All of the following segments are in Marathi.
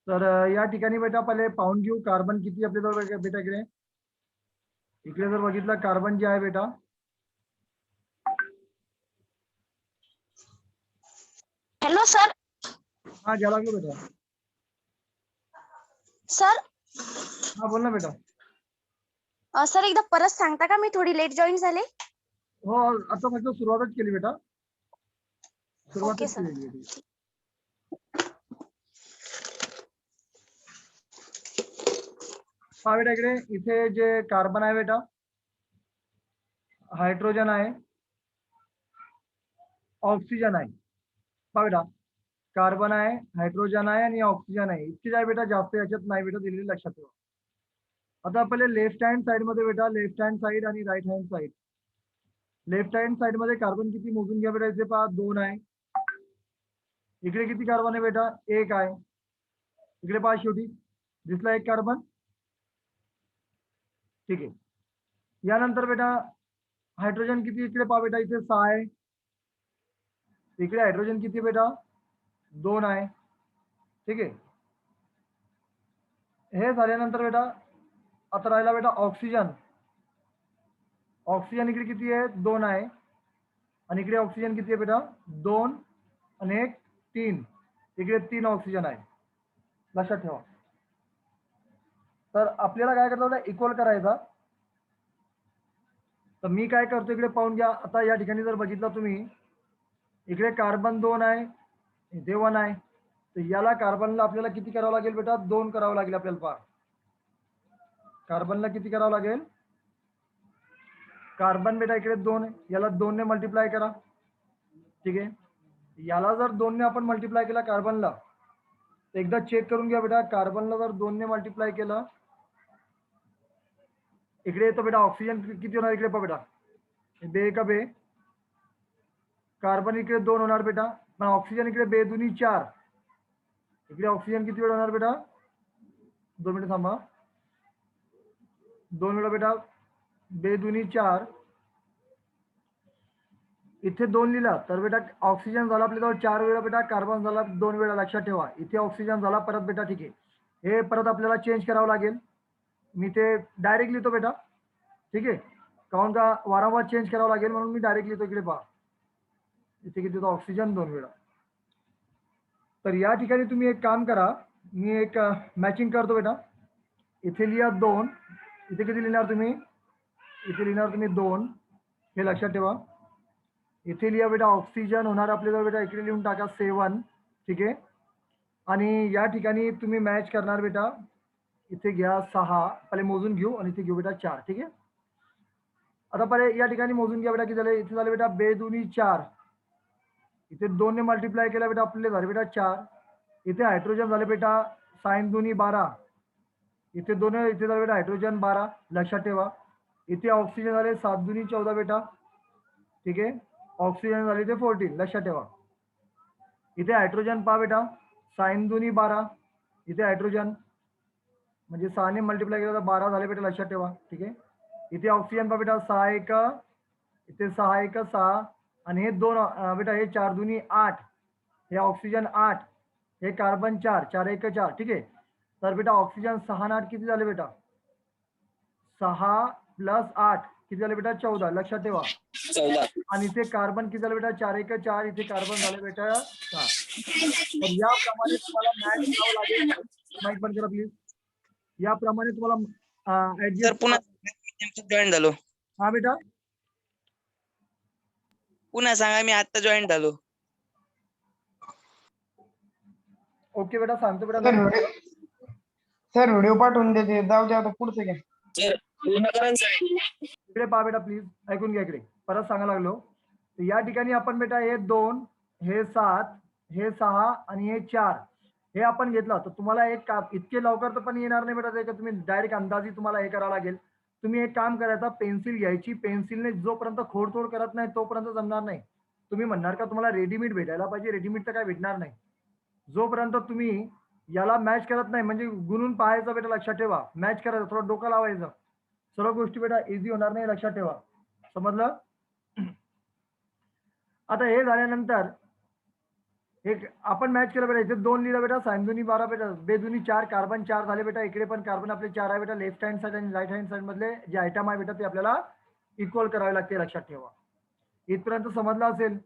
तर या ठिकाणी बेटा पहिले पाहून घेऊ कार्बन किती आपल्याजवळ बेटा इकडे. इकडे जर बघितलं कार्बन जे आहे बेटा, हॅलो सर. हा घ्या लागलो बेटा. सर हा बोल ना बेटा. सर एकदा परत सांगता का, मी थोडी लेट जॉईन झाले. हो आता फक्त सुरुवातच केली बेटा, ओके सुरुवातच सर. केली बेटी. पहा बेटा इकडे, इथे जे कार्बन आहे बेटा, हायड्रोजन आहे, ऑक्सिजन आहे. पहा बेटा कार्बन आहे, हायड्रोजन आहे आणि ऑक्सिजन आहे. इतकी आहे बेटा, जास्त याच्यात नाही बेटा दिलेली, लक्षात ठेवा. आता पहिले लेफ्ट हँड साइड मध्ये बेटा, लेफ्ट हँड साइड आणि right hand side. Left hand side मध्ये कार्बन किती मोजून घ्या बेटा. इथे पहा 2 आहे. इकडे किती कार्बन आहे बेटा, 1 आहे. इकडे पहा शेवटी दिसला 1 कार्बन. ठीक आहे. यानंतर बेटा हायड्रोजन किती, इकडे पहा बेटा इथे 6 आहे. इकडे हायड्रोजन किती बेटा, 2 आहे. ठीक आहे. हे झाल्यानंतर बेटा आता राहिला बेटा ऑक्सिजन. ऑक्सिजन इकडे किती आहे, 2 आहे. आणि इकडे ऑक्सिजन किती आहे बेटा, 2 आणि 1 3. इकडे 3 ऑक्सिजन आहे, लक्षात ठेवा. तर आपल्याला काय करायचं होतं, इक्वल करायचा. तर मी काय करतो इकडे पाहून घ्या. आता या ठिकाणी जर बघितलं तुम्ही, इकडे कार्बन 2 आहे, इथे 1 आहे. तर याला कार्बनला आपल्याला किती करावं लागेल बेटा, 2 करावं लागेल आपल्याला. पहा कार्बनला किती करावं लागेल, कार्बन बेटा इकडे 2 आहे, याला 2 ने मल्टिप्लाय करा. ठीक आहे. याला जर 2 ने आपण मल्टिप्लाय केला कार्बनला, तर एकदा चेक करून घ्या बेटा. कार्बनला जर 2 ने मल्टिप्लाय केलं, इकडे येतो बेटा ऑक्सिजन किती होणार, इकडे पहा बेटा, बे का बे. कार्बन इकडे 2 होणार बेटा, पण ऑक्सिजन इकडे बे दुनी 4. इकडे ऑक्सिजन किती वेळ होणार बेटा, 2 मिनिट थांबा. 2 वेळा बेटा, बे दुनी 4. इथे 2 लिहिला तर बेटा ऑक्सिजन झाला आपल्याजवळ 4 वेळा बेटा, कार्बन झाला 2 वेळा, लक्षात ठेवा. इथे ऑक्सिजन झाला परत बेटा. ठीक आहे. हे परत आपल्याला चेंज करावं लागेल. मी ते डायरेक्ट लिहितो बेटा. ठीक आहे. काहून का वारंवार चेंज करावं लागेल म्हणून मी डायरेक्ट लिहितो. इकडे पहा इथे किती होतं, ऑक्सिजन 2 वेळा. तर या ठिकाणी तुम्ही एक काम करा, मी एक मॅचिंग करतो बेटा. इथे लिहा 2, इथे किती लिहिणार तुम्ही, इथे लिहिणार तुम्ही 2, हे लक्षात ठेवा. इथे लिहा बेटा ऑक्सिजन होणार आपल्याजवळ बेटा, इकडे लिहून टाका 7. ठीक आहे. आणि या ठिकाणी तुम्ही मॅच करणार बेटा, इथे घ्या 6, पहिले मोजून घेऊ आणि इथे घेऊ बेटा 4. ठीक आहे. आता पहिले या ठिकाणी मोजून घ्या बेटा, किती झाले, इथे झाले बेटा बे दुनी 4. इथे 2 ने मल्टिप्लाय केला बेटा, आपले झाले बेटा 4. इथे हायड्रोजन झाले बेटा 6 दुनी 12. इथे 2, इथे झाले बेटा हायड्रोजन 12, लक्षात ठेवा. इथे ऑक्सिजन झाले 7 दुनी 14 बेटा. ठीक आहे. ऑक्सिजन झाले ते 14, लक्षात ठेवा. इथे हायड्रोजन पहा बेटा, 6 दुनी 12. इथे हायड्रोजन म्हणजे 6 ने मल्टिप्लाय केलं तर 12 झाले बेटा, लक्षात ठेवा. ठीक आहे. इथे ऑक्सिजन पहा बेटा 6 1, इथे 6 1 6. आणि हे 2 बेटा, हे 4 दुनी 8, हे ऑक्सिजन 8, हे कार्बन 4, 4 1 4. ठीक आहे. तर बेटा ऑक्सिजन 6 आणि 8 किती झाले बेटा, 6 प्लस 8 किती झाले बेटा, 14, लक्षात ठेवा. 14. आणि इथे कार्बन किती झालं बेटा, 4 1 4. इथे कार्बन झाले बेटा 4. तर याप्रमाणे तुम्हाला मॅच करावं लागेल. माईक बंद करा प्लीज. याप्रमाणे तुम्हाला सर ऍडजस्ट. पुन्हा जॉईन झालो. हा बेटा, पुन्हा सांगा, मी आता जॉईन झालो. ओके बेटा, सांगतो बेटा. सर व्हिडिओ पाठवून देते, जाऊ द्या पुढचं घ्या. सर पूर्ण करा ना. इकडे पहा बेटा प्लीज, ऐकून घ्या. इकडे परत सांगायला लागलो. तर या ठिकाणी आपण बेटा हे 2, हे 7, हे 6 आणि हे 4 हे आपण घेतलं. तर तुम्हाला एक इतके लवकर तर पण येणार नाही बेटा, ते तुम्ही डायरेक्ट अंदाजी तुम्हाला हे करावं लागेल. तुम्ही एक काम करायचं, पेन्सिल घ्यायची, पेन्सिलने जोपर्यंत खोडतोड करत नाही तोपर्यंत जमणार नाही. तुम्ही म्हणणार का तुम्हाला रेडीमेड भेटायला पाहिजे, रेडीमेड तर काय भेटणार नाही. जोपर्यंत तुम्ही याला मॅच करत नाही, म्हणजे गुणून पाहायचं बेटा, लक्षात ठेवा. मॅच करायचं, थोडं डोकं लावायचं. सर्व गोष्टी बेटा इझी होणार नाही, लक्षात ठेवा. समजलं. आता हे झाल्यानंतर एक आपण मॅच केलं बेटा, इथे 2 लिहिलं बेटा, साइन दुनी 12 बेटा, बेदुनी 4, कार्बन 4 झाले बेटा. इकडे पण कार्बन आपले 4 आहे बेटा. लेफ्ट हँड साइड आणि राईट हँड साइड मधले जे आयटम आहे बेटा ते आपल्याला इक्वल करावे लागते, लक्षात ठेवा. इथपर्यंत समजलं असेल.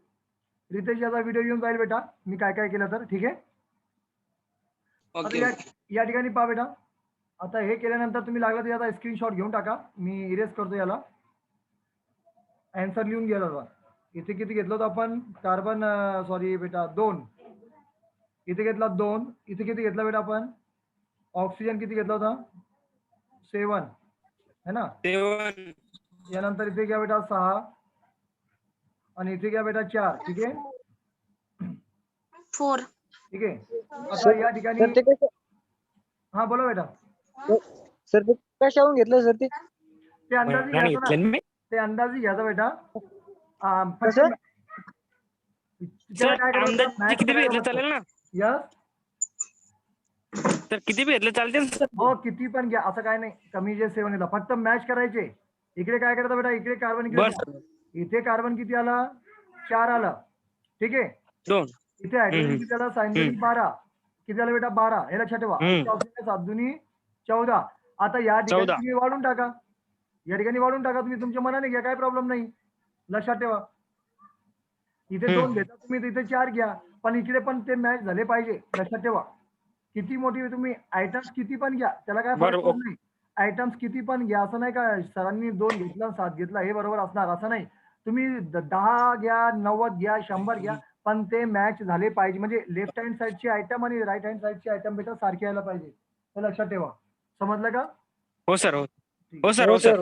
रितेश याचा व्हिडिओ येऊन जाईल बेटा, मी काय काय केलं तर. ठीक आहे. आता ओके या ठिकाणी पहा बेटा, आता हे केल्यानंतर तुम्ही लागला तर याचा स्क्रीनशॉट घेऊन टाका. मी इरेज करतो याला. आन्सर लिहून गेला होता. इथे किती घेतलं होतं आपण? कार्बन सॉरी बेटा 2. इथे घेतला 2. इथे किती घेतला बेटा आपण? ऑक्सिजन किती घेतला होता? 7 है ना. 7 यानंतर इथे घ्या बेटा 6 आणि इथे घ्या बेटा 4. ठीक आहे. 4. ठीक आहे. आता या ठिकाणी सर ते कसं हा बोला बेटा. सर ते कशाहून घेतलं सर ते? ते अंदाजे घ्यायचं ना. ते अंदाजे घ्यायचं बेटा. कसं? त्याला काय करायचं? अंदाजे किती बी घेतलं चालेल ना यस. तर किती बी घेतलं चालते ना सर? हो किती पण घ्या, असं काय नाही. कमी जे 7 येतं, फक्त मॅच करायचे. इकडे काय करायचं बेटा, इकडे कार्बन बर इकडे, इथे कार्बन किती आला? 4 आला. ठीक आहे. 2 इथे हायड्रोजन किती आला? साइन 12 किती आलं बेटा? 12. हे लक्षात ठेवा. 7 दुनी 14. आता या ठिकाणी 14. तुम्ही वाढून टाका. या ठिकाणी वाढून टाका, तुम्ही तुमच्या मनाने घ्या, काय प्रॉब्लेम नाही. लक्षात ठेवा. इथे 2 घेता तुम्ही, इथे 4 घ्या, पण इकडे पण ते मॅच झाले पाहिजे. लक्षात ठेवा. किती मोठी तुम्ही आयटम्स किती पण घ्या, त्याला काय फरक पडत नाही. आयटम्स किती पण घ्या, असं नाही का सरांनी 2 घेतला 7 घेतला हे बरोबर असणार, असं नाही. तुम्ही 10 घ्या, 90 घ्या, 100 घ्या, पण ते मॅच झाले पाहिजे. म्हणजे लेफ्ट हँड साइडची आयटम आणि राईट हँड साइडची आयटम बेटा सारखी यायला पाहिजे. हे लक्षात ठेवा. समजलं का? हो सर. हो सर. हो सर.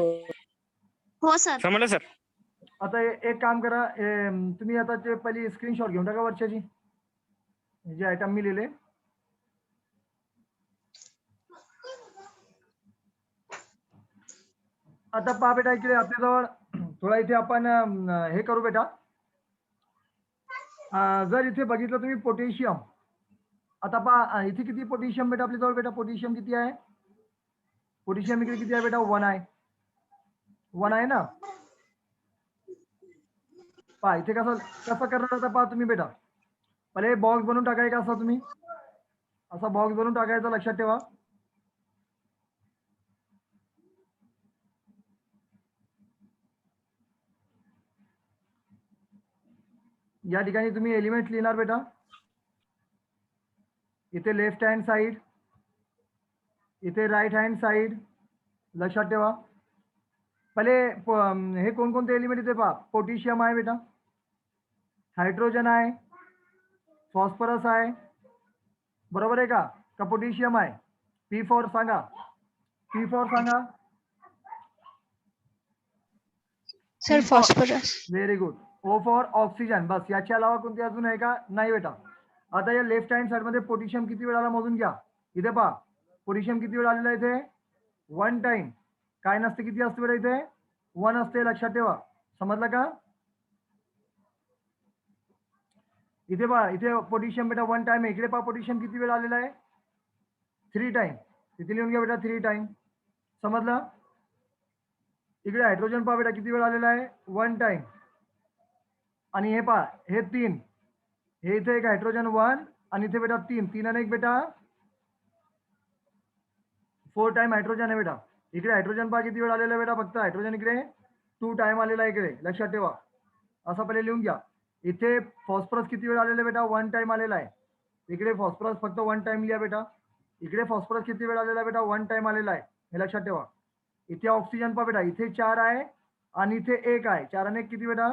हो सर. समजलं सर. आता एक काम करा, तुम्ही आता ते पहिली स्क्रीनशॉट घेऊन टाका वरच्याची, जे आयटम मी लिहिले. आता पहा बेटा, इकडे आपल्याजवळ थोडा इथे आपण हे करू बेटा. जर इथे बघितलं तुम्ही पोटॅशियम, आता पहा इथे किती पोटॅशियम बेटा आपल्याजवळ बेटा? पोटॅशियम किती आहे? पोटॅशियम इकडे किती आहे बेटा? 1 आहे. 1 आहे ना. पहा इथे कसं करणार आता पहा तुम्ही बेटा. पहिले बॉक्स बनवून टाकायचा असा तुम्ही, असा बॉक्स बनवून टाकायचा, लक्षात ठेवा. या ठिकाणी तुम्ही एलिमेंट लिहिणार बेटा. इथे लेफ्ट हँड साइड, इथे राईट हँड साइड. लक्षात ठेवा. पहिले हे कोणकोणते एलिमेंट इथे पहा. पोटॅशियम आहे बेटा, हायड्रोजन आहे, फॉस्फरस आहे. बरोबर आहे का? का पोटॅशियम आहे? P4 सांगा. P4 सांगा. Sir phosphorus. Very good. O for oxygen. बस, याच्या अलावा कोणती अजून आहे का? नाही बेटा. आता या लेफ्ट हँड साइड मध्ये पोटॅशियम किती वेळाला मोजून घ्या. इथे पहा पोटॅशियम किती वेळ आलेला आहे इथे? 1 टाइम. काय नसते, किती असते बेटा इथे? 1 असते. लक्षात ठेवा. समजलं का? इथे पहा, इथे पोटॅशियम बेटा 1 टाइम आहे. इकडे पहा पोटॅशियम किती वेळ आलेला आहे? 3 टाइम. इथे लिहून घ्या बेटा 3 टाइम. समजलं? इकडे हायड्रोजन पहा बेटा किती वेळ आलेला आहे? 1 टाइम. आणि हे पहा हे 3. हे इथे एक हायड्रोजन 1 आणि इथे बेटा 3 आणि 1 बेटा 4 टाइम हायड्रोजन आहे बेटा. इकडे हायड्रोजन पहा किती वेळ आलेला आहे बेटा? फक्त हायड्रोजन इकडे 2 टाइम आलेला आहे इकडे. लक्षात ठेवा. असं पहिले लिहून घ्या. इथे फॉस्फरस किती वेळ आलेला आहे बेटा? 1 टाइम आलेला आहे. इकडे फॉस्फरस फक्त 1 टाइम लिहा बेटा. इकडे फॉस्फरस किती वेळ आलेला आहे बेटा? 1 टाइम आलेला आहे. हे लक्षात ठेवा. इथे ऑक्सिजन पहा बेटा, इथे 4 आहे आणि इथे 1 आहे. 4 आणि 1 किती बेटा?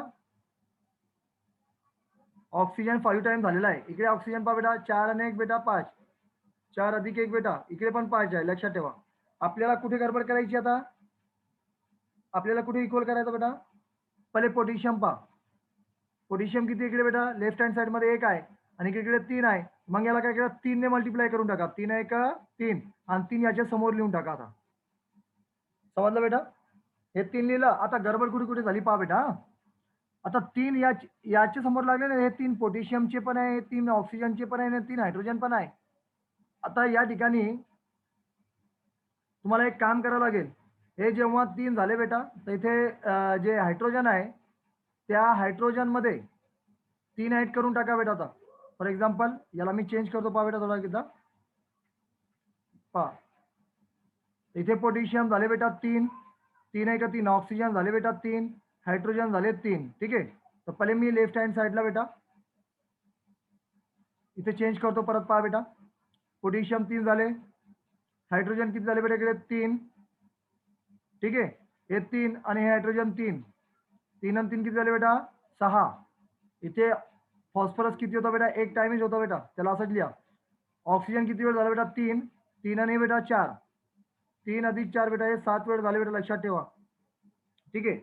ऑक्सिजन 5 टाइम झालेला आहे. इकडे ऑक्सिजन पहा बेटा 4 आणि 1 बेटा 5. 4 अधिक 1 बेटा, इकडे पण 5 आहे. लक्षात ठेवा. आपल्याला कुठे गडबड करायची आता? आपल्याला कुठे इक्वल करायचं बेटा? पहिले पोटॅशियम पहा. पोटॅशियम किती इकडे बेटा? लेफ्ट हँड साइड मध्ये 1 आहे आणि इकडे 3 आहे. मग याला काय करा? 3 ने मल्टिप्लाय करून टाका. 3 1 3 आणि 3 याच्या समोर लिहून टाका. आता समजलं बेटा? हे 3 लिहिलं. आता गडबड कुठे कुठे झाली पहा बेटा. आता 3 याच्या समोर लागले ना, हे 3 पोटॅशियमचे पण आहे, 3 ऑक्सिजनचे पण आहे आणि 3 हायड्रोजन पण आहे. आता या ठिकाणी तुम्हाला एक काम करावं लागेल. हे जेव्हा 3 झाले बेटा, तर इथे जे हायड्रोजन आहे त्या हायड्रोजन मध्ये 3 ऍड करून टाका बेटा. आता फॉर एक्झाम्पल याला मी चेंज करतो पहा बेटा थोडा एकदा पहा इथे पोटॅशियम झाले बेटा 3 3 आहे का 3 ऑक्सिजन झाले बेटा 3 हायड्रोजन झाले 3 ठीक आहे तर पहिले मी लेफ्ट हँड साईडला बेटा इथे चेंज करतो परत पहा बेटा पोटॅशियम 3 झाले हायड्रोजन किती झाले बेटा इकडे 3 ठीक आहे हे 3 आणि हे हायड्रोजन 3 3 आणि 3 किती झाले बेटा 6 इथे फॉस्फरस किती होता बेटा एक टाइमेज होता बेटा त्याला असंच लिहा ऑक्सिजन किती वेळ झाला बेटा 3 3 आणि बेटा 4 3 अधिक 4 बेटा हे 7 वेळ झाले बेटा लक्षात ठेवा ठीक आहे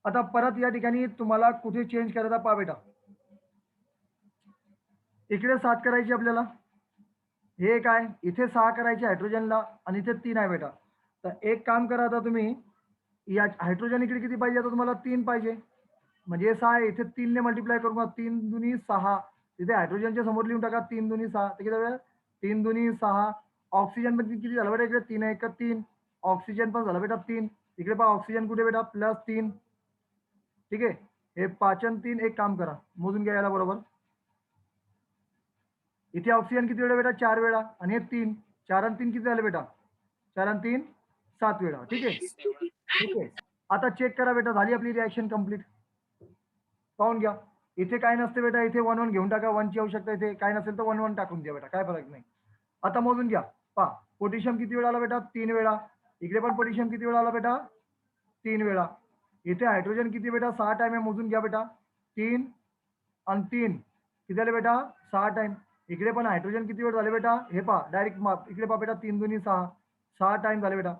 आता परत या ठिकाणी तुम्हाला कुठे चेंज करायचा पहा बेटा इकडे 7 करायची आपल्याला हे काय इथे 6 करायचे हायड्रोजनला आणि इथे 3 आहे बेटा तर एक काम करा आता तुम्ही या हायड्रोजन इकडे किती पाहिजे आता तुम्हाला 3 पाहिजे म्हणजे 6 आहे इथे 3 ने मल्टिप्लाय करू मग 3 दुनी 6 तिथे हायड्रोजनच्या समोर लिहून टाका 3 दुनी 6 तर किती वेळ 3 दुनी 6 ऑक्सिजन पण किती झालं बेटा इकडे 3 आहे का 3 ऑक्सिजन पण झालं बेटा 3 इकडे पहा ऑक्सिजन कुठे बेटा +3 ठीक आहे हे 5 आणि 3 एक काम करा मोजून घ्या याला बरोबर इथे ऑक्सिजन किती वेळा बेटा 4 वेळा आणि हे 3 4 आणि 3 किती झाले बेटा 4 आणि 3 7 वेळा ठीक आहे आता चेक करा बेटा झाली आपली रिॲक्शन कंप्लीट पाहून घ्या इथे काय नसते बेटा इथे 1 1 घेऊन टाका 1 ची आवश्यकता इथे काय नसेल तर 1 1 टाकून द्या बेटा काय फरक नाही आता मोजून घ्या पहा पोटॅशियम किती वेळा आला बेटा 3 वेळा इकडे पण पोटॅशियम किती वेळा आला बेटा 3 वेळा इथे हायड्रोजन किती बेटा 6 टाइम आहे मोजून घ्या बेटा 3 आणि 3 किती झाले बेटा 6 टाइम इकडे पण हायड्रोजन किती वेळ झाले बेटा हे पहा डायरेक्ट माप इकडे पहा बेटा 3 दुनी 6 टाइम झाले बेटा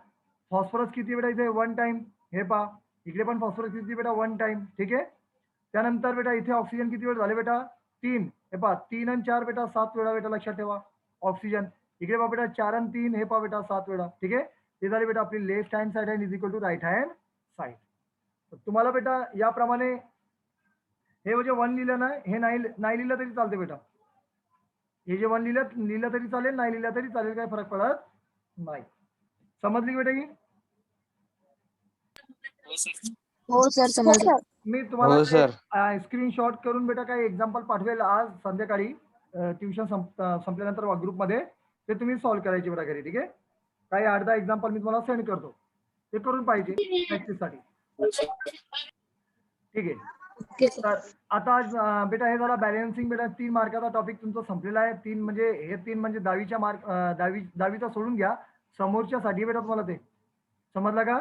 फॉस्फरस किती बेटा इथे 1 टाइम हे पहा इकडे पण फॉस्फरस किती बेटा 1 टाइम ठीक आहे त्यानंतर बेटा इथे ऑक्सिजन किती वेळ झाले बेटा 3 हे पहा 3 आणि 4 बेटा 7 वेळा बेटा लक्षात ठेवा ऑक्सिजन इकडे पहा बेटा 4 आणि 3 हे पहा बेटा 7 वेळा ठीक आहे ते झाले बेटा आपली left hand side is equal to right hand side तुम्हाला बेटा याप्रमाणे हे म्हणजे 1 लिहिलं ना हे नाही लिहिलं तरी चालते बेटा हे जे 1 लिहिलं तरी चालेल नाही लिहिलं तरी चालेल काय फरक पडत नाही समजली बेटा ही हो सर समजलं मी तुम्हाला स्क्रीनशॉट करून बेटा काही एक्झाम्पल पाठवेल आज संध्याकाळी ट्युशन संपल्यानंतर ग्रुपमध्ये ते तुम्ही सॉल्व्ह करायचे बेटा घरी ठीक आहे काही 8-10 एक्झाम्पल मी तुम्हाला सेंड करतो ते करून पाहिजे प्रॅक्टिससाठी ठीक आहे तर आता बेटा हे झाला बॅलन्सिंग बेटा 3 मार्काचा टॉपिक तुमचा संपलेला आहे 3 म्हणजे हे 3 म्हणजे 10वीच्या मार्क 10वीचा सोडून घ्या समोरच्यासाठी बेटा तुम्हाला ते समजलं का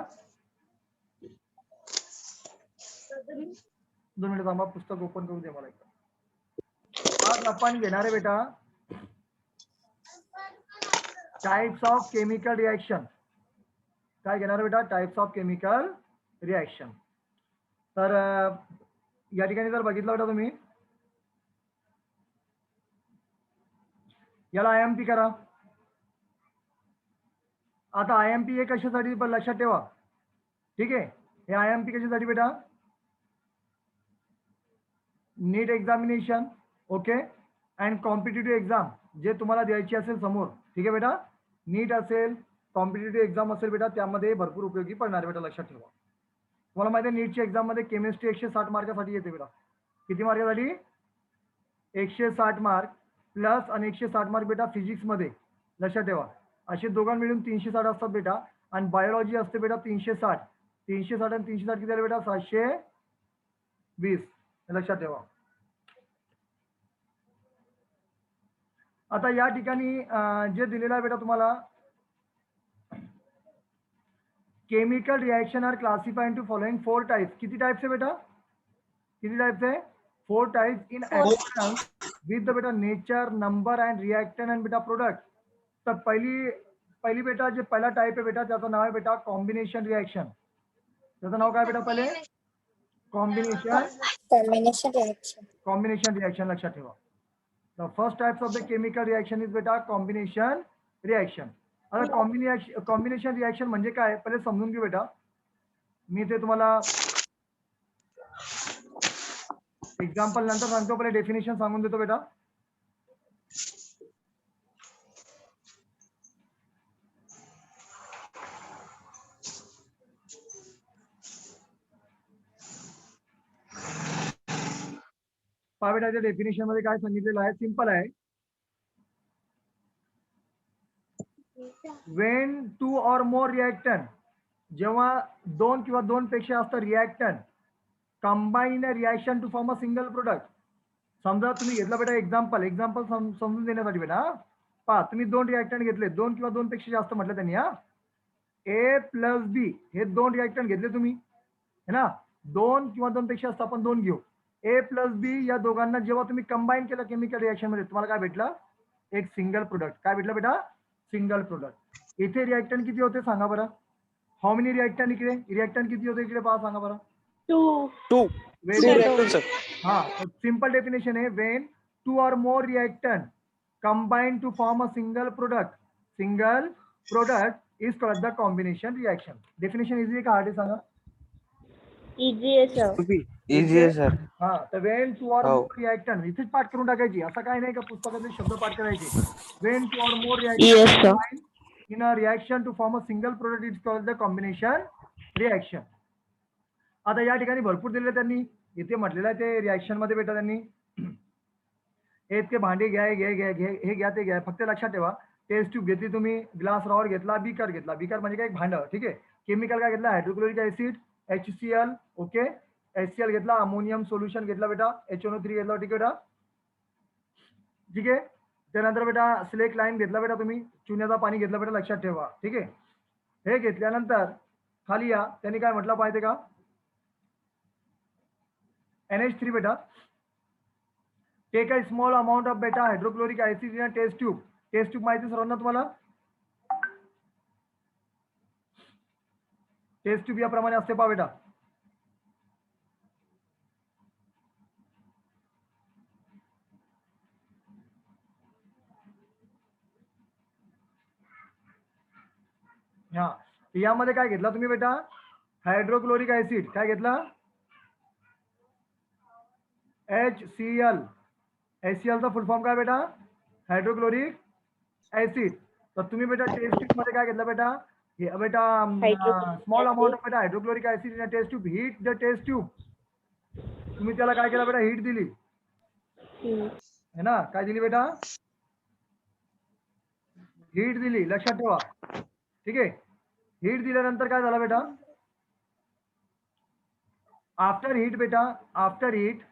2 मिनिट थांबा पुस्तक ओपन करून दे मला एकदा आज आपण घेणार आहे बेटा टाइप्स ऑफ केमिकल रिएक्शन काय घेणार बेटा टाइप्स ऑफ केमिकल रिएक्शन तर या ठिकाणी जर बघितलं बेटा तुम्ही याला IMP करा आता IMP हे कशासाठी लक्षात ठेवा ठीक आहे हे IMP कशासाठी बेटा NEET examination okay and competitive exam जे तुम्हाला द्यायची असेल समोर ठीक आहे बेटा नीट असेल कॉम्पिटिटिव्ह एक्झाम असेल बेटा त्यामध्ये भरपूर उपयोगी पडणार बेटा लक्षात ठेवा तुम्हाला माहिती आहे नीटच्या एक्झाम मध्ये केमिस्ट्री 160 मार्कासाठी येते बेटा किती मार्कासाठी 160 मार्क प्लस आणि 160 मार्क बेटा फिजिक्स मध्ये लक्षात ठेवा असे दोघां मिळून 360 असतात बेटा आणि बायोलॉजी असते बेटा 360 आणि 360 किती झाले बेटा 720 लक्षात ठेवा आता या ठिकाणी जे दिलेलं आहे बेटा तुम्हाला chemical reaction are classified into following 4 types किती टाइप्स आहे बेटा किती टाइप्स आहे 4 types in according with the बेटा nature number and reactant and बेटा प्रोडक्ट तर पहिली बेटा जे पहिला टाइप आहे बेटा त्याचं नाव आहे बेटा कॉम्बिनेशन रिएक्शन त्याचं नाव काय बेटा पहिले कॉम्बिनेशन रिएक्शन लक्षात ठेवा The first types of the chemical reaction is बेटा combination reaction. आता combination reaction म्हणजे काय पहिले समजून घेऊ बेटा मी ते तुम्हाला एक्झाम्पल नंतर सांगतो पहिले डेफिनेशन सांगून देतो बेटा पहा बेटा याच्या डेफिनेशन मध्ये काय सांगितलेलं आहे, सिंपल आहे. वेन 2 or more रिएक्टन, जेव्हा 2 किंवा 2 पेक्षा जास्त reactant combine reaction to form a single product. समजा तुम्ही घेतला बेटा एक्झाम्पल समजून देण्यासाठी बेटा. पहा तुम्ही 2 रिएक्टंट घेतले, 2 किंवा 2 पेक्षा जास्त म्हटलं त्यांनी. ए प्लस बी हे 2 रिएक्टंट घेतले तुम्ही, है ना. 2 किंवा 2 पेक्षा जास्त आपण 2 घेऊ. ए प्लस बी या दोघांना जेव्हा तुम्ही कंबाईन केलं केमिकल रिएक्शन मध्ये, तुम्हाला काय भेटलं, एक सिंगल प्रोडक्ट. काय भेटलं बेटा, सिंगल प्रोडक्ट. इथे रिएक्टंट किती होते सांगा बरं. हाऊ मेनी रिएक्टंट इकडे, रिएक्टंट किती होते इकडे पहा सांगा बरं. 2 Very good. reactants, sir. हाँ, सिंपल डेफिनेशन है, when 2 or more reactant combine to form a single product is called the combination reaction. Definition easy है का hard है सांगा. इझी आहे सर. Easy आहे सर. हाँ, तर when 2 or हो. more reactant इथेच पाठ करून टाकायची, असं काय नाही का पुस्तकातले शब्द पाठ करायचे. When 2 or more reactant combine in a reaction to form a single product is called the combination reaction. आता या ठिकाणी भरपूर दिलेलं त्यांनी, इथे म्हटलेलं आहे ते रिएक्शन मध्ये बेटा त्यांनी हे इतके भांडे घ्या, हे घ्या ते घ्या. फक्त लक्षात ठेवा, टेस्ट ट्यूब घेतली तुम्ही, ग्लास रॉड घेतला, बीकर घेतला. बीकर म्हणजे काय, एक भांड. ठीक आहे. केमिकल काय घेतला, hydrochloric acid HCl. Okay, HCl घेतला, अमोनियम सोल्युशन घेतला बेटा, HNO3 घेतला. ठीक आहे बेटा, ठीक आहे. त्यानंतर बेटा सिलेक्ट लाईन घेतला बेटा तुम्ही, चुन्याचा पाणी घेतला बेटा, लक्षात ठेवा. ठीक आहे. हे घेतल्यानंतर खाली या, त्यांनी काय म्हटलं पाहिजे का, NH3 बेटा, take a small amount of बेटा hydrochloric acid in a test tube. Test tube माहिती सर्वांना तुम्हाला, टेस्ट ट्यूब याप्रमाणे असते पहा बेटा. हा, यामध्ये काय घेतला तुम्ही बेटा, हायड्रोक्लोरिक ऍसिड. काय घेतला, HCl. HCl चा फुल फॉर्म काय बेटा, हायड्रोक्लोरिक ऍसिड. तर तुम्ही बेटा टेस्ट ट्यूब मध्ये काय घेतलं बेटा, हे बेटा स्मॉल अमाउंट ऑफ बेटा hydrochloric acid in test tube. Heat the test tube. तुम्ही त्याला काय केलं बेटा, हीट दिली, है ना. काय दिली बेटा, हीट दिली, लक्षात ठेवा. ठीक आहे. हीट दिल्यानंतर काय झालं बेटा, आफ्टर हीट बेटा, after heat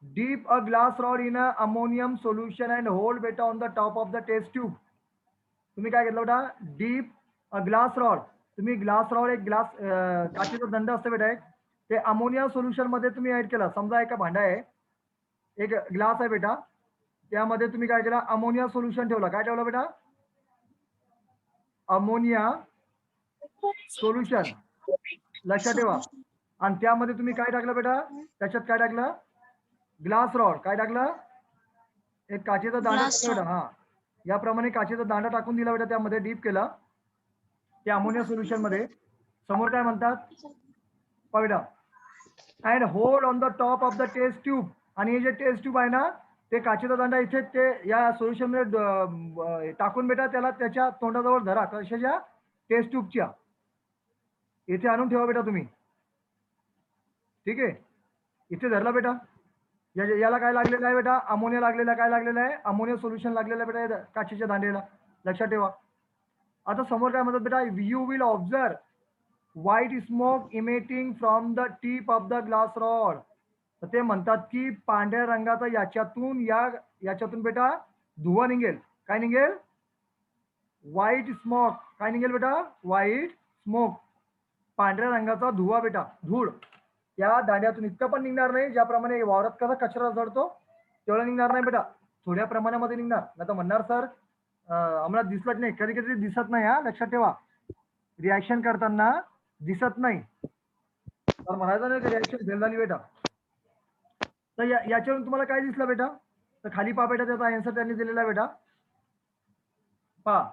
dip a glass rod in a ammonium solution and hold बेटा on the top of the test tube. तुम्ही काय घेतलं बेटा, डीप अ ग्लास रॉड. तुम्ही ग्लास रॉड, एक ग्लास काचेचा दंड असतो बेटा, एक ते अमोनिया सोल्युशन मध्ये तुम्ही ऍड केला. समजा एका भांडा आहे, एक ग्लास आहे बेटा, त्यामध्ये तुम्ही काय केला, अमोनिया सोल्युशन ठेवला. काय ठेवलं बेटा, अमोनिया सोल्युशन, लक्षात ठेवा. आणि त्यामध्ये तुम्ही काय टाकलं बेटा, त्याच्यात काय टाकलं, ग्लास रॉड. काय टाकलं, एक काचेचा दांडा टाकला बेटा. हा, याप्रमाणे काचेचा दांडा टाकून दिला बेटा, त्यामध्ये डीप केला त्या अमोनिया सोल्युशन मध्ये. समोर काय म्हणतात बेटा, and hold on the top of the test tube. आणि हे जे टेस्ट ट्यूब आहे ना, ते काचेचा दांडा इथे ते या सोल्युशन मध्ये टाकून बेटा त्याला त्याच्या तोंडाजवळ धरा. कशाच्या, टेस्ट ट्यूबच्या. इथे आणून ठेवा बेटा तुम्ही. ठीक आहे. इथे धरला बेटा, याला काय लागलेलं आहे बेटा, अमोनिया लागलेला. काय लागलेलं आहे, अमोनिया सोल्युशन लागलेलं आहे बेटा काचेच्या दांड्याला, लक्षात ठेवा. आता समोर काय म्हणतात बेटा, you will observe white smoke emitting from the tip of the glass rod. तर ते म्हणतात की पांढऱ्या रंगाचा याच्यातून बेटा धुवा निघेल. काय निघेल, व्हाईट स्मोक. काय निघेल बेटा, व्हाईट स्मोक, पांढऱ्या रंगाचा धुवा बेटा, धूळ. या दांड्यातून इतकं पण निघणार नाही, ज्याप्रमाणे वावरात कसा कचरा जळतो तेवढा निघणार नाही बेटा, थोड्या प्रमाणामध्ये निघणार. नाही तर म्हणणार सर आम्हाला दिसलंच नाही. कधी कधी दिसत नाही, हा लक्षात ठेवा. रिॲक्शन करताना दिसत नाही तर म्हणायचं नाही रिॲक्शन फेल झाली बेटा. तर याच्यावरून तुम्हाला काय दिसलं बेटा, तर खाली पहा बेटा, त्याचा आन्सर त्यांनी दिलेला आहे बेटा. पहा,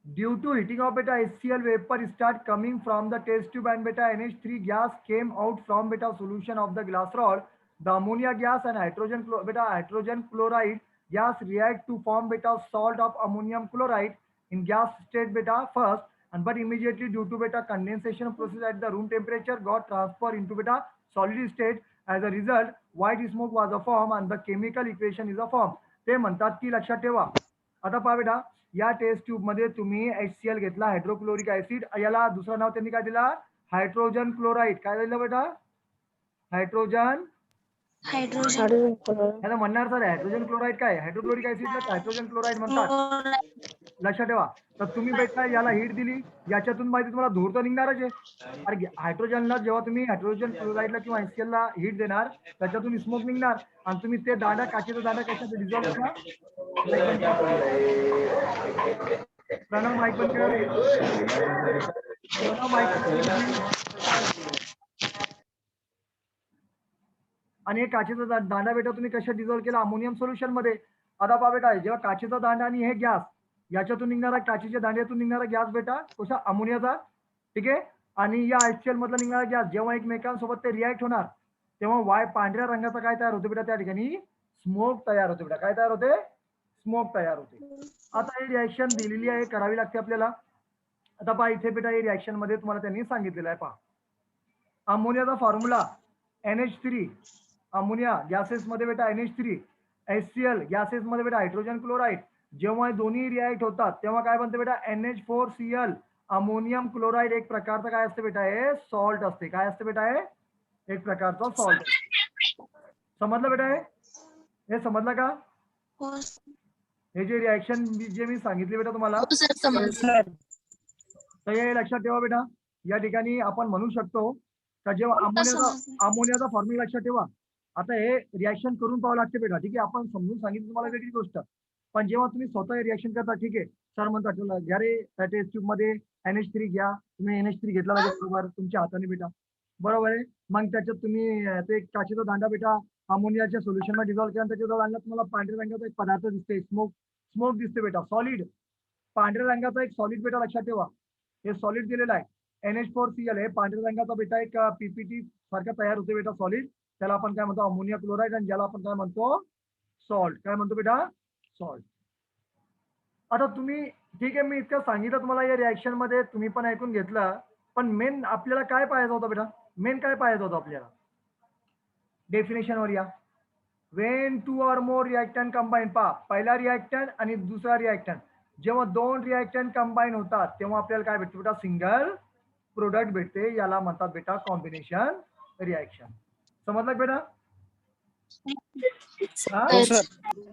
due to heating of beta HCl vapor start coming from the test tube and beta NH3 gas came out from beta solution of the glass rod. The ammonia gas and hydrogen chloride gas react to form beta salt of ammonium chloride in gas state beta first, and but immediately due to beta condensation process at the room temperature got transferred into beta solid state as a result white smoke was a form and the chemical equation is a form. ते म्हणतात की लक्षात ठेवा. आता पहा बेटा, या टेस्ट ट्यूब मध्ये तुम्ही HCl घेतला, हायड्रोक्लोरिक ऍसिड, याला दुसरं नाव त्यांनी काय दिला, हायड्रोजन क्लोराईड. काय दिलं बेटा, हायड्रोजन. हायड्रोजन याला म्हणणार सर हायड्रोजन क्लोराईड काय, हायड्रोक्लोरिक ऍसिडला हायड्रोजन क्लोराईड म्हणतात. लक्षात ठेवा. तर तुम्ही बेटा याला हीट दिली, याच्यातून माहिती तुम्हाला धूर तर निघणारच आहे. अरे हायड्रोजनला जेव्हा तुम्ही हायड्रोजन क्लोराईडला किंवा HCl ला हीट देणार, त्याच्यातून स्मोक निघणार आणि तुम्ही ते दांडा, काचेचा दांडा कशात डिझॉल्व्ह करा. प्रणव माईक बंद कर. प्रणव माईक बंद कर. आणि हे काचेचा दांडा बेटा तुम्ही कशात डिझॉल्व्ह केला, अमोनियम सोल्युशन मध्ये. आता पहा बेटा, जेव्हा काचेचा दांडा आणि हे गॅस याच्यातून निघणारा, काचेच्या दांड्यातून निघणारा गॅस बेटा कशा, अमोनियाचा. ठीक आहे. आणि या HCl मधला निघणारा गॅस जेव्हा एकमेकांसोबत ते रिॲक्ट होणार, तेव्हा पांढऱ्या रंगाचा काय तयार होतो बेटा, त्या ठिकाणी स्मोक तयार होते बेटा. काय तयार होते, स्मोक तयार होते. आता ही रिॲक्शन दिलेली आहे, करावी लागते आपल्याला. आता पहा इथे बेटा, ही रिॲक्शन मध्ये तुम्हाला त्यांनी सांगितलेलं आहे. पहा, अमोनियाचा फॉर्म्युला NH3, अमोनिया गॅसेस मध्ये बेटा NH3, HCl गॅसेस मध्ये बेटा हायड्रोजन क्लोराईड. जेव्हा दोन्ही रिॲक्ट होतात तेव्हा काय बनते बेटा, NH4Cl, अमोनियम क्लोराईड. एक प्रकारचं काय असते बेटा, हे सॉल्ट असते. काय असते बेटा, हे एक प्रकारचा सॉल्ट. समजलं बेटा, हे समजलं का. हो हे जे रिॲक्शन जे मी सांगितले बेटा तुम्हाला, सर समजलं. तर हे लक्षात ठेवा बेटा. या ठिकाणी आपण म्हणू शकतो का, जेव्हा अमोनियाचा फॉर्म्युला लक्षात ठेवा. आता हे रिॲक्शन करून पाहावं लागते बेटा. ठीक आहे, आपण समजून सांगितलं तुम्हाला वेगळी गोष्ट, पण जेव्हा तुम्ही स्वतः रिॲक्शन करता, ठीक आहे सर म्हणतात घ्या रे त्या टेस्ट ट्यूब मध्ये NH3 घ्या. तुम्ही NH3 घेतला पाहिजे बरोबर तुमच्या हाताने बेटा, बरोबर आहे. मग त्याच्यात तुम्ही ते काचेचा दांडा बेटा अमोनियाच्या सोल्युशन मध्ये डिझॉल्व्ह केला, त्याच्या दांड्यात तुम्हाला पांढऱ्या रंगाचा एक पदार्थ दिसते, स्मोक दिसते बेटा, सॉलिड. पांढऱ्या रंगाचा एक सॉलिड बेटा लक्षात ठेवा. हे सॉलिड दिलेलं आहे NH4Cl. हे पांढऱ्या रंगाचा बेटा एक PPT सारखा तयार होते बेटा सॉलिड. त्याला आपण काय म्हणतो, अमोनिया क्लोराईड. आणि ज्याला आपण काय म्हणतो, सॉल्ट. काय म्हणतो बेटा, सॉल्ट. आता तुम्ही, ठीक आहे, मी इतकं सांगितलं तुम्हाला या रिॲक्शन मध्ये, तुम्ही पण ऐकून घेतलं. पण मेन आपल्याला काय पाहायचं होतं बेटा, मेन काय पाहायचं होतं आपल्याला, डेफिनेशन वर या. Wien 2 or more reactant combine. पहा, पहिला रिॲक्टंट आणि दुसरा रिॲक्टंट जेव्हा दोन रिॲक्टंट कंबाईन होतात तेव्हा आपल्याला काय भेटते बेटा, सिंगल प्रोडक्ट भेटते. याला म्हणतात बेटा कॉम्बिनेशन रिॲक्शन. समजलं बेटा. हो सर.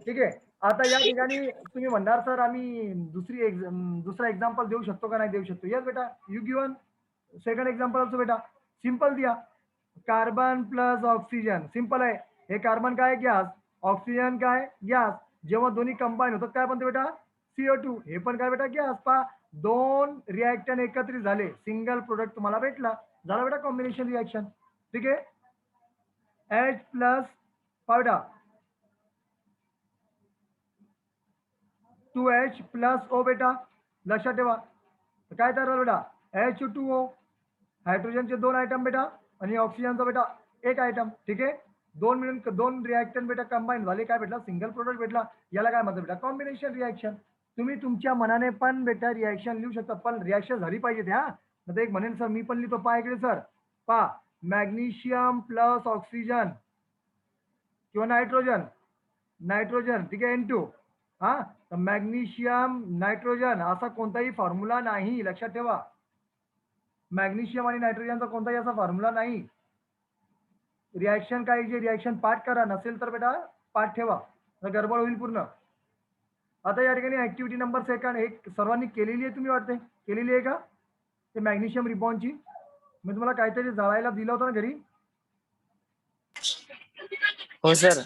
ठीक आहे. आता या ठिकाणी तुम्ही म्हणणार सर आम्ही दुसरा एक्झाम्पल देऊ शकतो का, नाही देऊ शकतो. यस बेटा, you given second example also बेटा. सिंपल द्या. Carbon plus oxygen. सिंपल आहे. हे कार्बन काय, गॅस, ऑक्सिजन काय, गॅस. जेव्हा दोन्ही कंबाईन होतात काय बनते बेटा, CO2. हे पण काय बेटा, गॅस. पहा, दोन रिॲक्टंट एकत्रित झाले, सिंगल प्रोडक्ट तुम्हाला भेटला. झाला बेटा कॉम्बिनेशन रिॲक्शन. ठीक आहे. H प्लस पावडा 2H प्लस O बेटा. लक्षात ठेवा. काय तयार झालं बेटा, H2O. हायड्रोजनचे दोन आयटम बेटा आणि ऑक्सिजनचा बेटा एक आयटम. ठीक आहे. दोन मिळून दोन रिॲक्टंट बेटा कंबाईन झाले, काय भेटला, सिंगल प्रोडक्ट भेटला. याला काय म्हणतात बेटा, कॉम्बिनेशन रिॲक्शन. तुम्ही तुमच्या मनाने पण बेटा रिॲक्शन लिहू शकता, पण रिॲक्शन झाली पाहिजे त्या. आता एक म्हणेन सर मी पण लिहितो, पहा इकडे सर. पहा, मॅग्नेशियम प्लस ऑक्सिजन किंवा नायट्रोजन. ठीक आहे, N2. हा, तर मॅग्नेशियम नायट्रोजन असा कोणताही फॉर्म्युला नाही. लक्षात ठेवा, मॅग्नेशियम आणि नायट्रोजनचा कोणताही असा फॉर्म्युला नाही. रिॲक्शन काय, जे रिॲक्शन पाठ करा, नसेल तर बेटा पाठ ठेवा, गडबड होईल पूर्ण. आता या ठिकाणी ऍक्टिव्हिटी नंबर सेकंड एक सर्वांनी केलेली आहे, तुम्ही वाटते केलेली आहे का, ते मॅग्नेशियम रिबॉन्डची. मी तुम्हाला काहीतरी जाळायला दिलं होतं ना घरी. हो सर.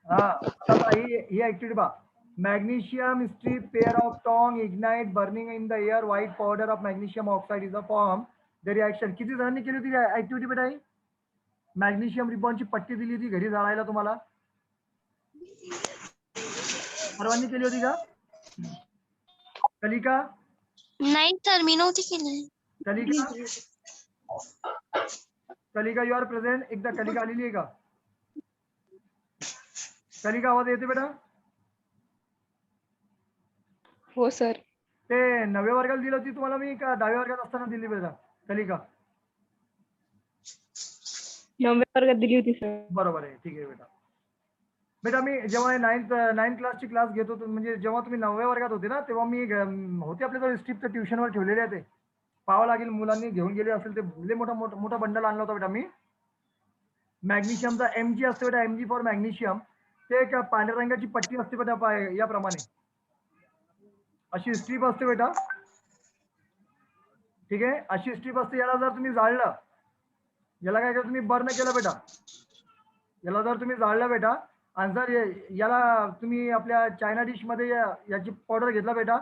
हा, आता ही ऍक्टिव्हिटी पहा. Magnesium strip pair of tong ignite burning in the air white powder of magnesium oxide is a form the reaction. किती जणांनी केली होती ऍक्टिव्हिटी बेटा ही. मॅग्नेशियम रिबॉन्डची पट्टी दिली होती घरी जाळायला तुम्हाला, सर्वांनी केली होती का. कलिका, नाही सर, मी नव्हती केली. कलिका यू आर प्रेझेंट. एकदा कलिका आलेली आहे का, कलिका आवाज येते बेटा. हो सर. ते 9व्या वर्गाला दिली होती तुम्हाला मी का 10व्या वर्गात असताना दिली बेटा कलिका. 9व्या वर्गात दिली होती सर. बरोबर आहे, ठीक आहे बेटा. बेटा मी जेव्हा नाईन्थ क्लासची क्लास घेत होतो, म्हणजे जेव्हा तुम्ही 9व्या वर्गात होते ना, तेव्हा मी होते आपल्याजवळ स्ट्रिप तर ट्युशनवर ठेवलेले आहे ते. पाहावं लागेल, मुलांनी घेऊन गेले असेल ते. लय मोठा बंडल आणला होता बेटा मी. मॅग्नेशियमचा MG असते बेटा, MG फॉर मॅग्नेशियम. ते एक पांढऱ्या रंगाची पट्टी असते बेटा, याप्रमाणे अशी स्ट्रीप असते बेटा. ठीक आहे, अशी स्ट्रीप असते. याला जर तुम्ही जाळलं, याला काय करता तुम्ही, बर्न केलं बेटा. याला जर तुम्ही जाळलं बेटा, आणि जर याला तुम्ही आपल्या चायना डिश मध्ये याची पावडर घेतला बेटा,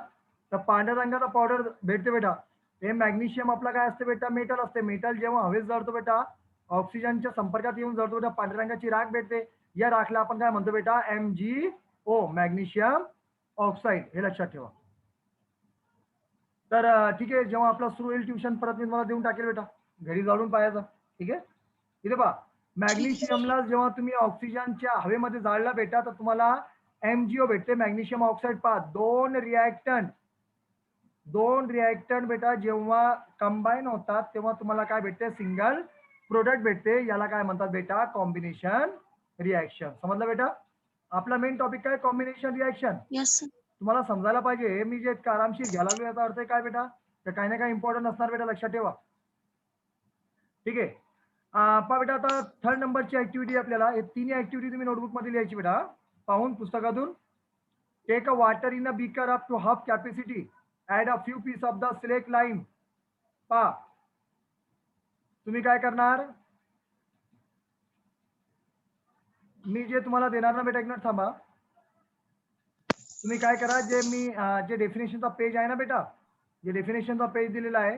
तर पांढऱ्या रंगाचा पावडर भेटते बेटा. हे मॅग्नेशियम आपला काय असते बेटा, मेटल असते. मेटल जेव्हा हवेत जळतो बेटा, ऑक्सिजनच्या संपर्कात येऊन जळतो बेटा, पांढऱ्या रंगाची राख भेटते. या राखला आपण काय म्हणतो बेटा, MgO, मॅग्नेशियम ऑक्साईड. हे लक्षात ठेवा. तर ठीक आहे, जेव्हा आपला सुरू होईल ट्युशन, परत मी तुम्हाला देऊन टाकेल बेटा, घरी जाळून पाहायचं. ठीक आहे, इथे पहा, मॅग्नेशियमला जेव्हा तुम्ही ऑक्सिजनच्या हवेमध्ये जाळला बेटा, तर तुम्हाला MgO भेटते, मॅग्नेशियम ऑक्साईड. पहा, दोन रिॲक्टंट बेटा जेव्हा कंबाईन होतात, तेव्हा तुम्हाला काय भेटते, सिंगल प्रोडक्ट भेटते. याला काय म्हणतात बेटा, कॉम्बिनेशन रिॲक्शन. समजलं बेटा? आपला मेन टॉपिक काय, कॉम्बिनेशन रिॲक्शन. Yes sir. तुम्हाला समजायला पाहिजे. मी जे आरामशीर घ्यायला लागलो याचा अर्थ काय बेटा, तर काही ना काही इम्पॉर्टंट असणार बेटा, लक्षात ठेवा. ठीक आहे, पहा बेटा, आता 3rd नंबरची ऍक्टिव्हिटी आपल्याला, हे तिन्ही ऍक्टिव्हिटी तुम्ही नोटबुक मध्ये लिहायची बेटा, पाहून पुस्तकातून. Take a water in a beaker up to half capacity, add a few piece of the slake lime. पहा, तुम्ही काय करणार, मी जे तुम्हाला देणार ना बेटा, एक मिनिट थांबा. तुम्ही काय करा, जे डेफिनेशनचा पेज आहे ना बेटा, जे डेफिनेशनचा पेज दिलेला आहे,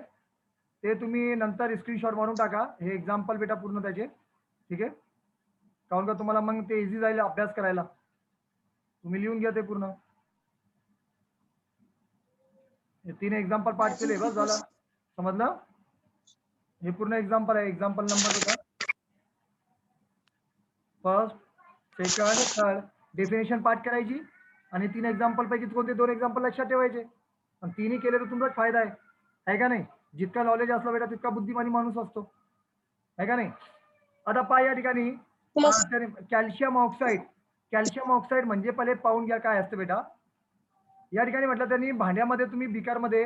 ते तुम्ही नंतर स्क्रीनशॉट मारून टाका. हे एक्झाम्पल बेटा पूर्ण त्याचे. ठीक आहे, काहून का तुम्हाला मग ते इझी जाईल अभ्यास करायला. तुम्ही लिहून घ्या ते पूर्ण. हे 3 एक्झाम्पल पाठ केले, बस झालं. समजलं? हे पूर्ण एक्झाम्पल आहे. एक्झाम्पल नंबर बेटा, फर्स्ट, सेकंड, थर्ड डेफिनेशन पाठ करायची, आणि 3 एक्झाम्पल पैकी कोणते 2 एक्झाम्पल लक्षात ठेवायचे. आणि 3ही केले तर तुमचाच फायदा आहे का नाही? जितका नॉलेज असला बेटा, तितका बुद्धिमानी माणूस असतो, आहे का नाही? आता पहा, या ठिकाणी कॅल्शियम ऑक्साईड म्हणजे पहिले पाहून घ्या काय असतं बेटा. या ठिकाणी म्हटलं त्यांनी, भांड्यामध्ये तुम्ही, बिकरमध्ये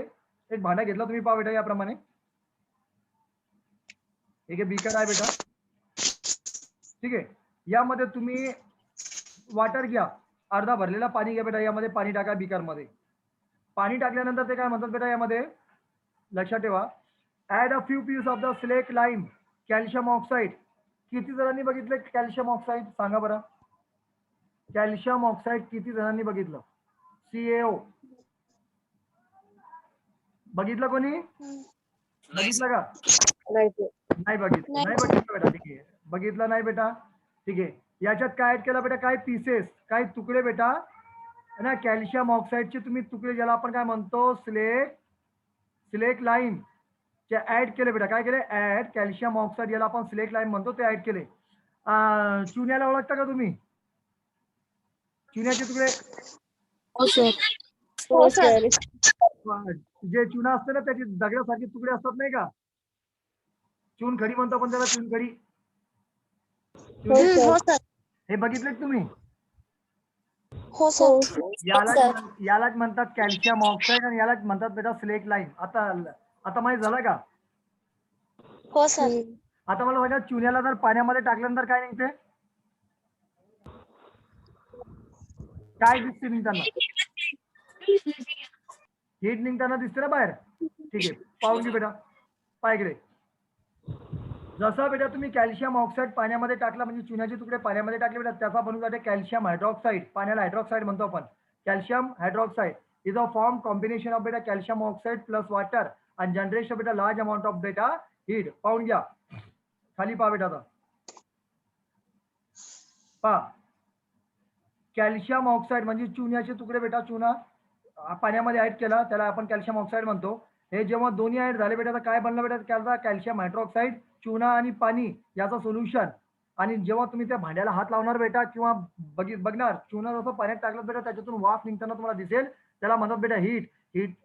एक भांडा घेतला तुम्ही, पहा बेटा याप्रमाणे. एक बिकर आहे बेटा. ठीक आहे, यामध्ये तुम्ही वॉटर घ्या, अर्धा भरलेला पाणी घ्या बेटा. यामध्ये पाणी टाका बिकरमध्ये. पाणी टाकल्यानंतर ते काय म्हणतात बेटा, यामध्ये लक्षात ठेवा, add a few piece of the slake lime, calcium oxide. किती जणांनी बघितलं कॅल्शियम ऑक्साईड, सांगा बरं. कॅल्शियम ऑक्साईड किती जणांनी बघितलं? CaO बघितलं कोणी? बघितलं का? नाही बघितलं बेटा. ठीक आहे, बघितलं नाही बेटा. ठीक आहे, याच्यात काय ऍड केलं बेटा, काय पीसेस, काय तुकडे बेटा ना, कॅल्शियम ऑक्साईडचे तुम्ही तुकडे, ज्याला आपण काय म्हणतो, स्लेक लाईम चे ऍड केले बेटा. काय केले, ऍड कॅल्शियम ऑक्साईड, याला आपण स्लेक लाईम म्हणतो, ते ऍड केले. चुन्याला ओळखता का तुम्ही? चुन्याचे तुकडे, हो सर. जे चुना असते ना, त्याचे दगडासारखे तुकडे असतात नाही का, चुनखडी म्हणतो आपण त्याला, चुनखडी. हो सर. हे बघितले तुम्ही? हो सर. यालाच म्हणतात कॅल्शियम ऑक्साईड, आणि यालाच म्हणतात बेटा स्लेक लाईम. आता माहित झालं का? हो सर. आता मला सांगा, चुन्याला जर पाण्यामध्ये टाकल्यानंतर काय निघते, काय दिसते निघताना? हीट निघताना दिसते ना बाहेर. ठीक आहे, पाहून घे बेटा, पायकडे. जसा बेटा तुम्ही कॅल्शियम ऑक्साईड पाण्यामध्ये टाकला, म्हणजे चुन्याचे तुकडे पाण्यामध्ये टाकले बेटा, त्याचा बनून जाते कॅल्शियम हायड्रॉक्साईड. पाण्याला हायड्रॉक्साईड म्हणतो आपण. Calcium hydroxide is a form combination of बेटा कॅल्शियम ऑक्साईड प्लस वॉटर आणि जनरेशन बेटा लार्ज अमाउंट ऑफ बेटा हीट. पाहून घ्या, खाली पहा बेटा. आता पहा, कॅल्शियम ऑक्साईड म्हणजे चुन्याचे तुकडे बेटा. चुना पाण्यामध्ये ऍड केला, त्याला आपण कॅल्शियम ऑक्साईड म्हणतो. हे जेव्हा दोन्ही ऍड झाले बेटा, तर काय बनलं बेटा, कॅल्शियम हायड्रॉक्साईड, चुना आणि पाणी याचं सोल्युशन. आणि जेव्हा तुम्ही त्या भांड्याला हात लावणार बेटा, किंवा बघणार, चुना जसं पाण्यात टाकलं बेटा, त्याच्यातून वाफ निघताना तुम्हाला दिसेल, त्याला म्हणतात बेटा हीट.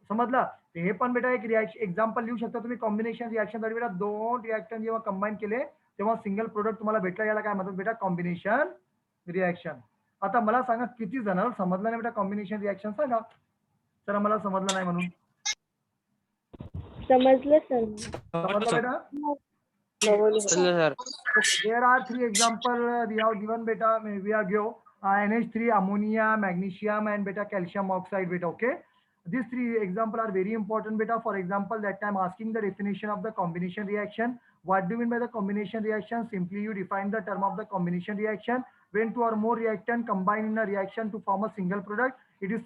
समजलं? हे पण बेटा एक एक्झाम्पल लिहू शकता तुम्ही. कॉम्बिनेशन रिॲक्शन बेटा, 2 रिॲक्शन जेव्हा कंबाईन केले, तेव्हा सिंगल प्रोडक्ट तुम्हाला भेटला, याला काय म्हणतात बेटा, कॉम्बिनेशन रिॲक्शन. आता मला सांगा किती जणांना समजलं नाही बेटा कॉम्बिनेशन रिॲक्शन, सांगा. तर मला समजलं नाही म्हणून. समजलं सर. समजलं बेटा? Sir. There are three example we have given beta. We are give NH3, ammonia, magnesium, and beta calcium oxide beta. Okay, these three example are very important beta. For example, that time asking the definition of the combination reaction. What do you mean by the combination reaction? Simply you define the term of the combination reaction. When two or more reactant combine in a reaction to form a single product, it is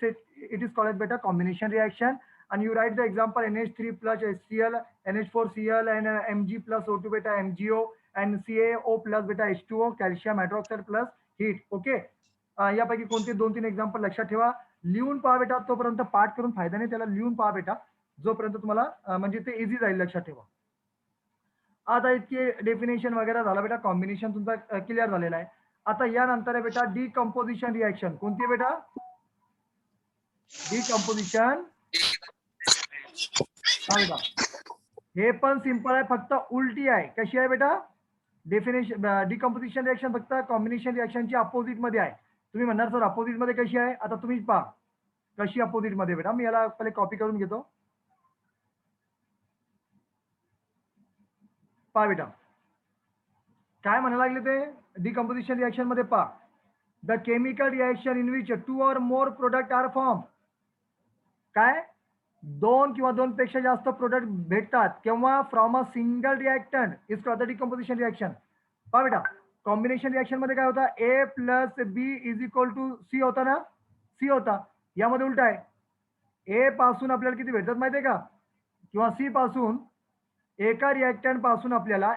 called as beta combination reaction. And you write the example NH3 plus HCl, NH4Cl, and Mg plus O2 beta MgO, and CaO plus beta H2O, calcium hydroxide plus heat. Okay, यापैकी कोणते 2-3 एक्झाम्पल लक्षात ठेवा, लिहून पहा बेटा. तोपर्यंत पाठ करून फायदा नाही, त्याला लिहून पहा बेटा, जोपर्यंत तुम्हाला म्हणजे ते इझी जाईल, लक्षात ठेवा. आता इतके डेफिनेशन वगैरे झाला बेटा, कॉम्बिनेशन तुमचा क्लिअर झालेला आहे. आता यानंतर आहे बेटा डिकम्पोजिशन रिॲक्शन. कोणती बेटा? डिकम्पोजिशन. बेटा हे पण सिंपल आहे, फक्त उलटी आहे. कशी आहे बेटा? डेफिनेशन डिकम्पोजिशन रिॲक्शन फक्त कॉम्बिनेशन रिॲक्शनची अपोजिट मध्ये आहे. तुम्ही म्हणणार सर अपोजिट मध्ये कशी आहे? आता तुम्हीच पहा कशी अपोजिट मध्ये बेटा. मी याला पहिले कॉपी करून घेतो. पहा बेटा काय म्हणायला लागले ते डिकम्पोजिशन रिॲक्शन मध्ये. पहा, the chemical reaction in which 2 or more product are form. काय? 2 किंवा 2 पेक्षा जास्त प्रोडक्ट भेटतात केव्हा? From a single reactant is called the decomposition reaction. पहा बेटा कॉम्बिनेशन रिॲक्शन मध्ये काय होता? A plus B is equal to C होता ना, C होता. यामध्ये उलट आहे, A पासून आपल्याला किती भेटतात माहिती आहे का, किंवा C पासून एका रिॲक्टंट पासून आपल्याला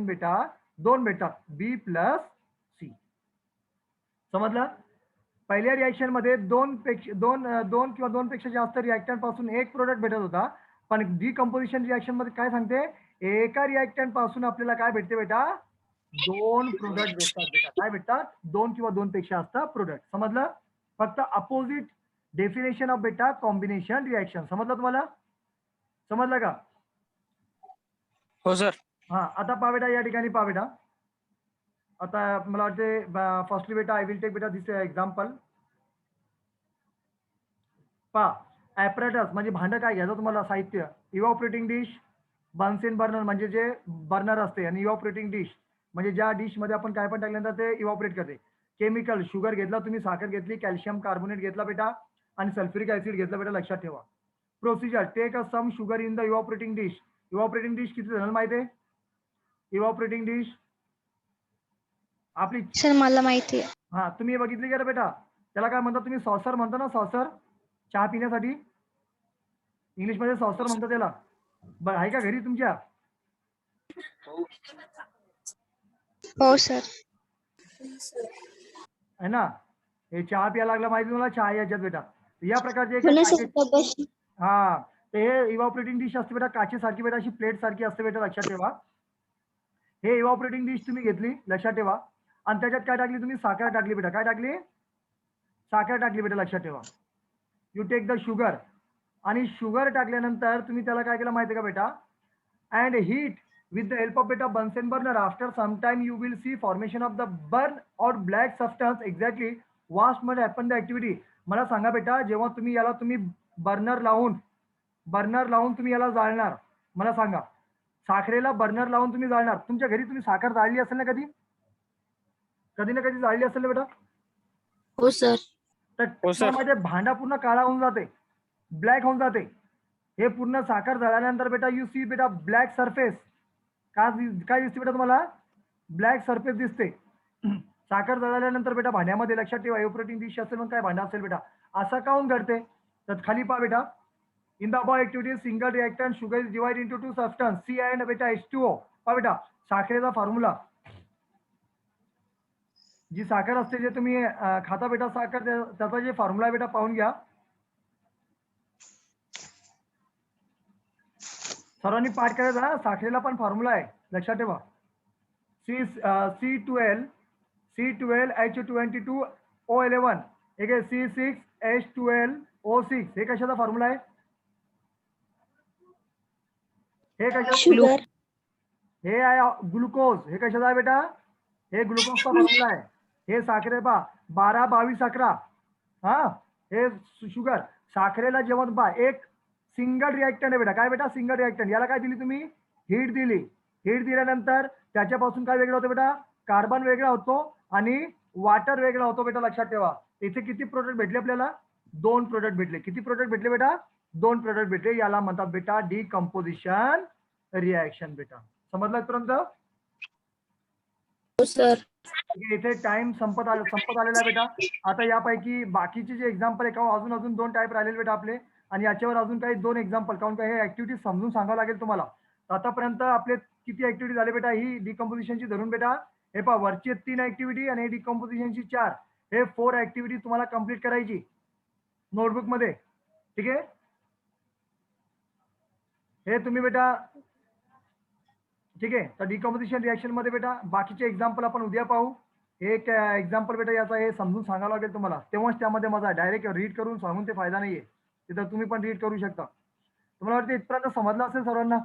बेटा 2 भेटतात, B प्लस C. समजलं? पहिल्या रिॲक्शन मध्ये 2 किंवा 2 पेक्षा जास्त रिॲक्टंट पासून एक प्रोडक्ट भेटत होता. पण डिकम्पोजिशन रिॲक्शन मध्ये काय सांगते? एका रिॲक्टंट पासून आपल्याला काय भेटते बेटा? 2 प्रोडक्ट भेटतात बेटा. काय भेटतात? 2 किंवा 2 पेक्षा जास्त प्रोडक्ट. समजलं? फक्त अपोजिट डेफिनेशन ऑफ बेटा कॉम्बिनेशन रिॲक्शन. समजलं तुम्हाला? समजलं का? हो सर. हा, आता पहा बेटा या ठिकाणी पहा बेटा. आता मला वाटते फर्स्टली बेटा आय विल टेक बेटा दिस एक्झाम्पल. पहा, ॲपरेटस म्हणजे भांडं काय घ्यायचं तुम्हाला साहित्य. इव्हॉपरेटिंग डिश, बन्सेन बर्नर म्हणजे जे बर्नर असते, आणि इव्हॉपरेटिंग डिश म्हणजे ज्या डिश मध्ये आपण काय पण टाकल्यानंतर ते इव्हॉपरेट करते. केमिकल, शुगर घेतला तुम्ही, साखर घेतली, कॅल्शियम कार्बोनेट घेतला बेटा, आणि सल्फ्युरिक ऍसिड घेतला बेटा. लक्षात ठेवा. Procedure, take a some sugar in the evaporating dish. Evaporating dish किती जणांना माहिती आहे? इव्हॉपरेटिंग डिश आपली. सर मला माहिती आहे. हा, तुम्ही बघितली का बेटा? त्याला काय म्हणतात तुम्ही? सॉसर म्हणता ना, सॉसर चहा पिण्यासाठी. इंग्लिश मध्ये सॉसर म्हणतात त्याला. बरं आहे का घरी तुमच्या? हो सर. आहे ना. हे चहा प्यायला लागला माहिती तुम्हाला, चहा याच्यात बेटा. या प्रकारचे हा, ते हे इव्हॉपरेटिंग डिश असते बेटा, काचेसारखी बेटा, अशी प्लेट सारखी असते बेटा. लक्षात ठेवा. हे इव्हॉपरेटिंग डिश तुम्ही घेतली, लक्षात ठेवा, आणि त्याच्यात काय टाकली तुम्ही? साखर टाकली बेटा. काय टाकली? साखर टाकली बेटा. लक्षात ठेवा. यू टेक द शुगर, आणि शुगर टाकल्यानंतर तुम्ही त्याला काय केलं माहिती आहे का बेटा? And heat with the help of beta Bunsen burner. After some time you will see formation of the burn or black substance. Exactly what must happen the activity. मला सांगा बेटा, जेव्हा तुम्ही याला बर्नर लावून तुम्ही याला जाळणार, मला सांगा, साखरेला बर्नर लावून तुम्ही जाळणार. तुमच्या घरी तुम्ही साखर जाळली असेल ना कधी ना कधी जाळली असेल ना बेटा? हो सर. तर माझे भांडा पूर्ण काळा होऊन जाते, ब्लॅक होऊन जाते. हे पूर्ण साखर जळाल्यानंतर बेटा यू सी बेटा ब्लॅक सरफेस. काय दिसते बेटा तुम्हाला? ब्लॅक सरफेस दिसते. साखर जळाल्यानंतर बेटा भांड्यामध्ये. लक्षात ठेवा, इव्हॉपरेटिंग डिश असेल मग काय भांडा असेल बेटा. असं काऊन घडते? तर खाली पहा बेटा. In the above activity single reactant sugar is divide into 2 substance C and बेटा H2O. पहा बेटा साखरेचा फॉर्म्युला, जी साखर असते जे तुम्ही खाता बेटा साखर, त्याचा जे फॉर्म्युला आहे बेटा पाहून घ्या. सर्वांनी पाठ करायचा ना, साखरेला पण फॉर्म्युला आहे. लक्षात ठेवा. C12H22O11 एक आहे C6H12O6. हे कशाचा फॉर्म्युला आहे? हे कशाचा? हे आहे ग्लुकोज. हे कशाचं आहे बेटा? हे ग्लुकोजचा फॉर्म्युला आहे. हे साखरे पा 12 22 अकरा. हा हे शुगर. साखरेला जेवण पा एक सिंगल रिएक्टंट आहे बेटा. काय बेटा? Single reactant. याला काय दिली तुम्ही? हीट दिली. हीट दिल्यानंतर त्याच्यापासून काय वेगळं होतं बेटा? कार्बन वेगळा होतो आणि वॉटर वेगळा होतो बेटा. लक्षात ठेवा. इथे किती प्रोडक्ट भेटले आपल्याला? 2 प्रोडक्ट भेटले. किती प्रोडक्ट भेटले बेटा? 2 प्रोडक्ट भेटले. याला म्हणतात बेटा डिकम्पोजिशन रिएक्शन बेटा. समजलं इथपर्यंत? इथे टाइम संपत आलेला आहे बेटा. आता यापैकी बाकीचे जे एक्झाम्पल आहे का अजून 2 टाईप राहिलेले बेटा आपले आणि याच्यावर अजून काही 2 एक्झाम्पल काऊन काय हे ऍक्टिव्हिटी समजून सांगावं लागेल तुम्हाला. आतापर्यंत आपले किती ऍक्टिव्हिटी झाले बेटा? ही डिकम्पोजिशनची धरून बेटा हे पहा वरची 3 ऍक्टिव्हिटी आणि डिकम्पोजिशनची 4. हे 4 ऍक्टिव्हिटी तुम्हाला कंप्लीट करायची नोटबुक मध्ये. ठीक आहे. हे तुम्ही बेटा ठीक आहे. तर डिकम्पोजिशन रिएक्शन मध्ये बेटा बाकीचे एक्झाम्पल आपण उद्या पाहू. एक एक्झाम्पल बेटा याचा हे समजून सांगावं लागेल तुम्हाला. तेव्हाच त्यामध्ये मजा आहे. डायरेक्ट रीड करून सांगून ते फायदा नाहीये. तिथं तुम्ही पण रीड करू शकता. तुम्हाला वाटतं इथपर्यंत समजलं असेल सर्वांना?